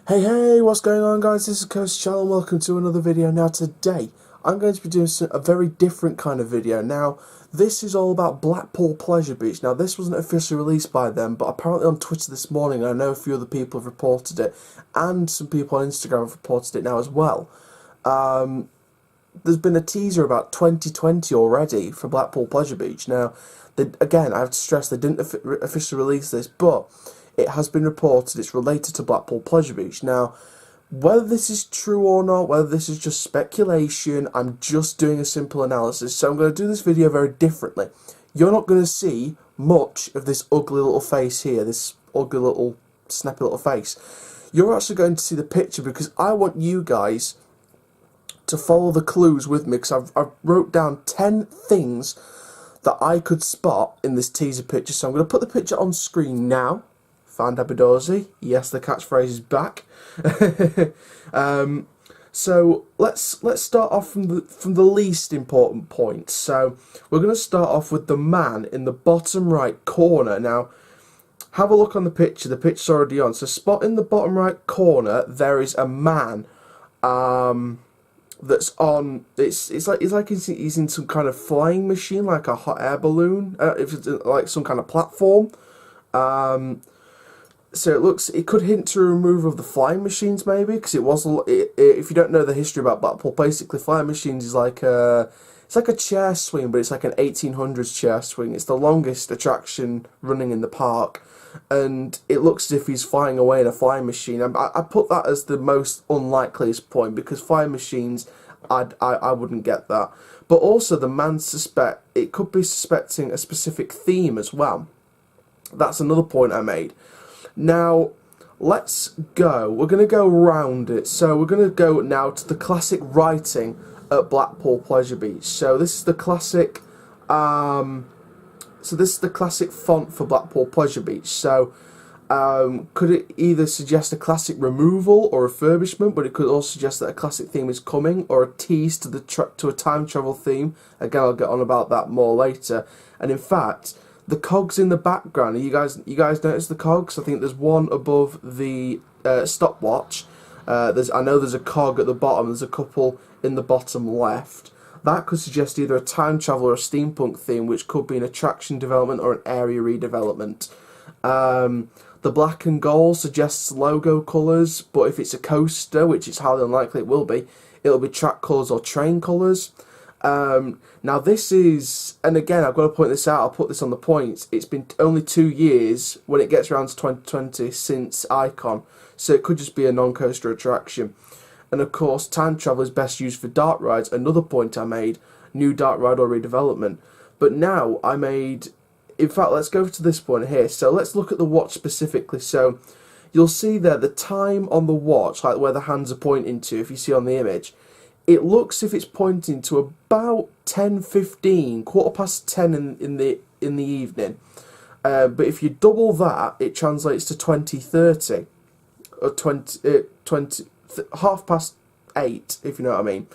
Hey, what's going on, guys? This is Coast Channel and welcome to another video. Now today I'm going to be doing a very different kind of video. Now this is all about Blackpool Pleasure Beach. Now this wasn't officially released by them, but apparently on Twitter this morning I know a few other people have reported it, and some people on Instagram have reported it now as well. There's been a teaser about 2020 already for Blackpool Pleasure Beach. Now again, I have to stress they didn't officially release this, but it has been reported it's related to Blackpool Pleasure Beach. Now, whether this is true or not, whether this is just speculation, I'm just doing a simple analysis. So I'm going to do this video very differently. You're not going to see much of this ugly little face here, this ugly little, snappy little face. You're actually going to see the picture because I want you guys to follow the clues with me, because I've wrote down 10 things that I could spot in this teaser picture. So I'm going to put the picture on screen now. Found Abidozi. Yes, the catchphrase is back. So let's start off from the least important point. So we're going to start off with the man in the bottom right corner. Now, have a look on the picture. The picture's already on. So spot in the bottom right corner, there is a man. That's on. It's like he's in some kind of flying machine, like a hot air balloon. If it's like some kind of platform. So it could hint to a removal of the flying machines, maybe, because if you don't know the history about Blackpool, basically flying machines is like it's like a chair swing, but it's like an 1800s chair swing. It's the longest attraction running in the park, and it looks as if he's flying away in a flying machine. I put that as the most unlikeliest point, because flying machines, I wouldn't get that. But also the man it could be suspecting a specific theme as well. That's another point I made. Now, let's go. We're going to go around it. So we're going to go now to the classic writing at Blackpool Pleasure Beach. So this is the classic. This is the classic font for Blackpool Pleasure Beach. So could it either suggest a classic removal or refurbishment, but it could also suggest that a classic theme is coming, or a tease to a time travel theme. Again, I'll get on about that more later. And in fact, the cogs in the background, you guys notice the cogs? I think there's one above the stopwatch. I know there's a cog at the bottom. There's a couple in the bottom left. That could suggest either a time travel or a steampunk theme, which could be an attraction development or an area redevelopment. The black and gold suggests logo colours, but if it's a coaster, which is highly unlikely it will be, it'll be track colours or train colours. Now this is, and again I've got to point this out, I'll put this on the points, it's been only 2 years when it gets around to 2020 since Icon, so it could just be a non-coaster attraction. And of course time travel is best used for dark rides, another point I made, new dark ride or redevelopment. But now in fact let's go to this point here, so let's look at the watch specifically. So you'll see there the time on the watch, like where the hands are pointing to, if you see on the image. It looks as if it's pointing to about 10:15, 10:15 in the evening. But if you double that, it translates to 20:30 or 20 8:30, if you know what I mean.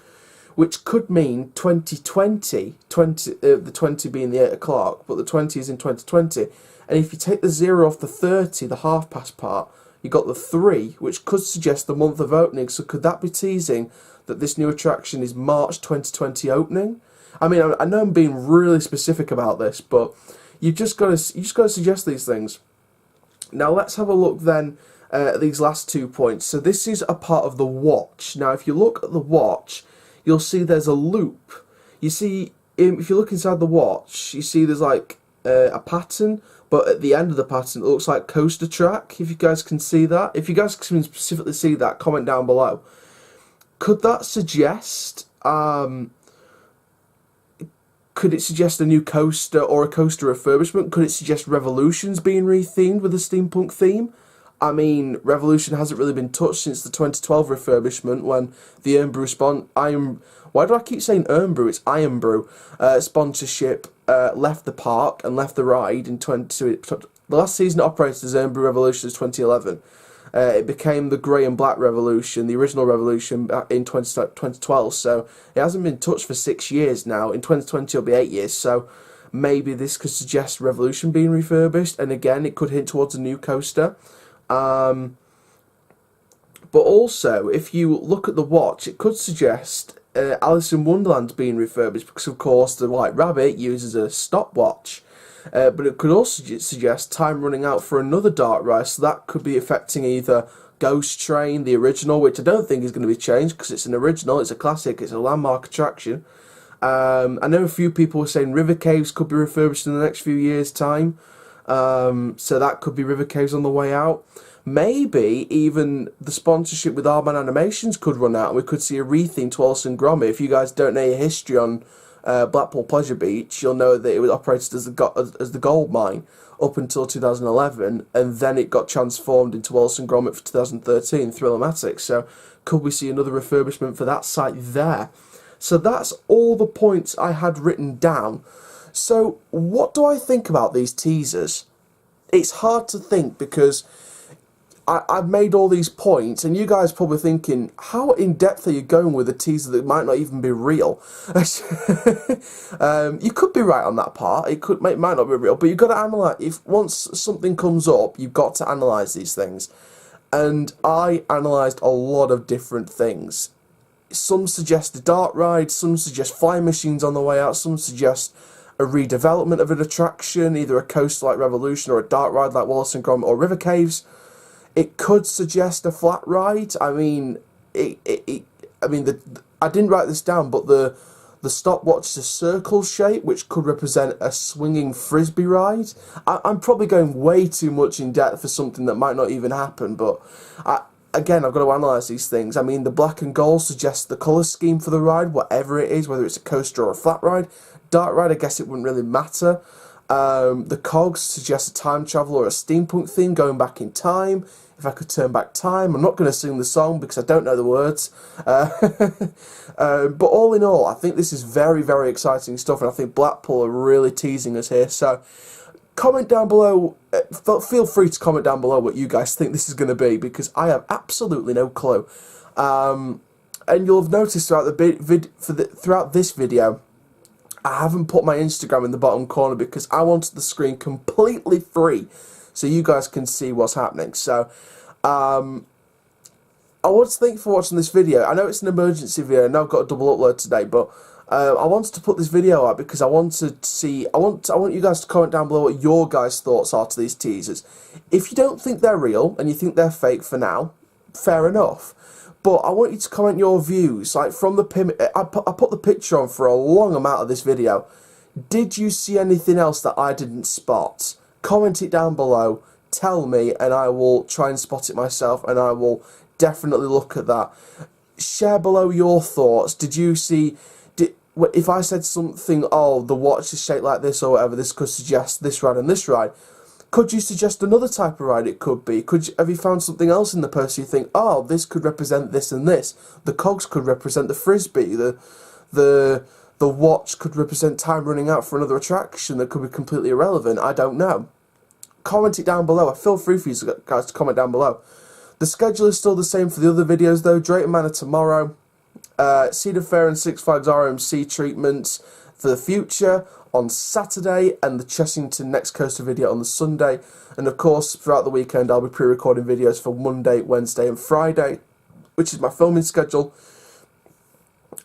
Which could mean 2020, the 20 being the 8 o'clock, but the 20 is in 2020. And if you take the 0 off the 30, the half-past part, you got the 3, which could suggest the month of opening. So could that be teasing that this new attraction is March 2020 opening? I mean, I know I'm being really specific about this, but you just got to suggest these things. Now let's have a look then at these last 2 points. So this is a part of the watch. Now if you look at the watch, you'll see there's a loop. You see, if you look inside the watch, you see there's like a pattern, but at the end of the pattern it looks like coaster track, if you guys can see that. If you guys can specifically see that, comment down below. Could that suggest, could it suggest a new coaster or a coaster refurbishment? Could it suggest Revolution's being rethemed with a steampunk theme? I mean, Revolution hasn't really been touched since the 2012 refurbishment, when the why do I keep saying Irn-Bru? It's Iron Brew sponsorship left the park and left the ride in the last season it operated as Irn-Bru Revolution was 2011. It became the grey and black Revolution, the original Revolution, in 2012, so it hasn't been touched for 6 years now. In 2020 it'll be 8 years, so maybe this could suggest Revolution being refurbished, and again it could hint towards a new coaster. But also, if you look at the watch, it could suggest Alice in Wonderland being refurbished, because of course the White Rabbit uses a stopwatch. But it could also suggest time running out for another dark ride, so that could be affecting either Ghost Train, the original, which I don't think is going to be changed because it's an original, it's a classic, it's a landmark attraction. I know a few people were saying River Caves could be refurbished in the next few years' time, so that could be River Caves on the way out. Maybe even the sponsorship with Aardman Animations could run out and we could see a retheme to Wallace and Gromit. If you guys don't know your history on Blackpool Pleasure Beach, you'll know that it was operated as the gold mine up until 2011, and then it got transformed into Wallace and Gromit for 2013, Thrillomatic. So could we see another refurbishment for that site there? So that's all the points I had written down. So what do I think about these teasers? It's hard to think because I've made all these points, and you guys are probably thinking, how in depth are you going with a teaser that might not even be real? You could be right on that part. It might not be real, but you've got to analyse. If once something comes up, you've got to analyse these things. And I analysed a lot of different things. Some suggest a dark ride, some suggest flying machines on the way out, some suggest a redevelopment of an attraction, either a coaster like Revolution or a dark ride like Wallace and Gromit or River Caves. It could suggest a flat ride. I mean, I didn't write this down, but the stopwatch is a circle shape, which could represent a swinging frisbee ride. I'm probably going way too much in depth for something that might not even happen, but again, I've got to analyse these things. I mean, the black and gold suggests the colour scheme for the ride, whatever it is, whether it's a coaster or a flat ride. Dark ride, I guess it wouldn't really matter. The cogs suggest a time travel or a steampunk theme going back in time. If I could turn back time, I'm not going to sing the song because I don't know the words. But all in all, I think this is very, very exciting stuff, and I think Blackpool are really teasing us here. So comment down below, feel free to comment down below what you guys think this is going to be, because I have absolutely no clue. And you'll have noticed throughout throughout this video, I haven't put my Instagram in the bottom corner because I wanted the screen completely free so you guys can see what's happening. So I want to thank you for watching this video. I know it's an emergency video, I know I've got a double upload today, but I wanted to put this video out because I want you guys to comment down below what your guys' thoughts are to these teasers. If you don't think they're real and you think they're fake for now, fair enough. But I want you to comment your views, like from the I put the picture on for a long amount of this video. Did you see anything else that I didn't spot? Comment it down below, tell me, and I will try and spot it myself, and I will definitely look at that. Share below your thoughts. Did you see, if I said something, oh, the watch is shaped like this or whatever, this could suggest this ride and this ride. Could you suggest another type of ride it could be? Have you found something else in the post you think, oh, this could represent this and this? The cogs could represent the frisbee. The watch could represent time running out for another attraction that could be completely irrelevant. I don't know. Comment it down below. Feel free for you guys to comment down below. The schedule is still the same for the other videos though. Drayton Manor tomorrow. Cedar Fair and Six Flags RMC treatments for the future on Saturday, and the Chessington Next Coaster video on the Sunday. And of course, throughout the weekend, I'll be pre-recording videos for Monday, Wednesday and Friday, which is my filming schedule.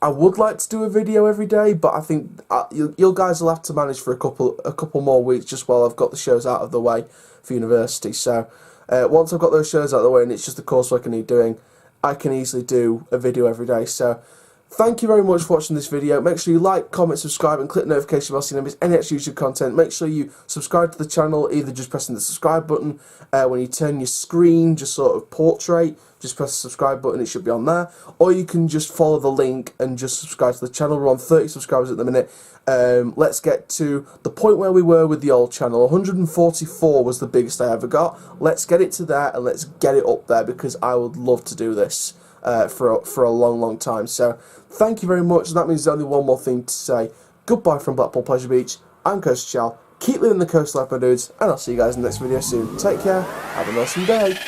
I would like to do a video every day, but I think you guys will have to manage for a couple more weeks just while I've got the shows out of the way for university. So once I've got those shows out of the way and it's just the coursework I need doing, I can easily do a video every day. So thank you very much for watching this video. Make sure you like, comment, subscribe and click the notification bell so you don't miss any extra YouTube content. Make sure you subscribe to the channel, either just pressing the subscribe button. When you turn your screen, just sort of portrait, just press the subscribe button, it should be on there. Or you can just follow the link and just subscribe to the channel. We're on 30 subscribers at the minute. Let's get to the point where we were with the old channel. 144 was the biggest I ever got. Let's get it to there and let's get it up there, because I would love to do this for a long, long time. So thank you very much. That means there's only one more thing to say. Goodbye from Blackpool Pleasure Beach. I'm Coaster Chal. Keep living the coast life, my dudes, and I'll see you guys in the next video soon. Take care. Have an awesome day.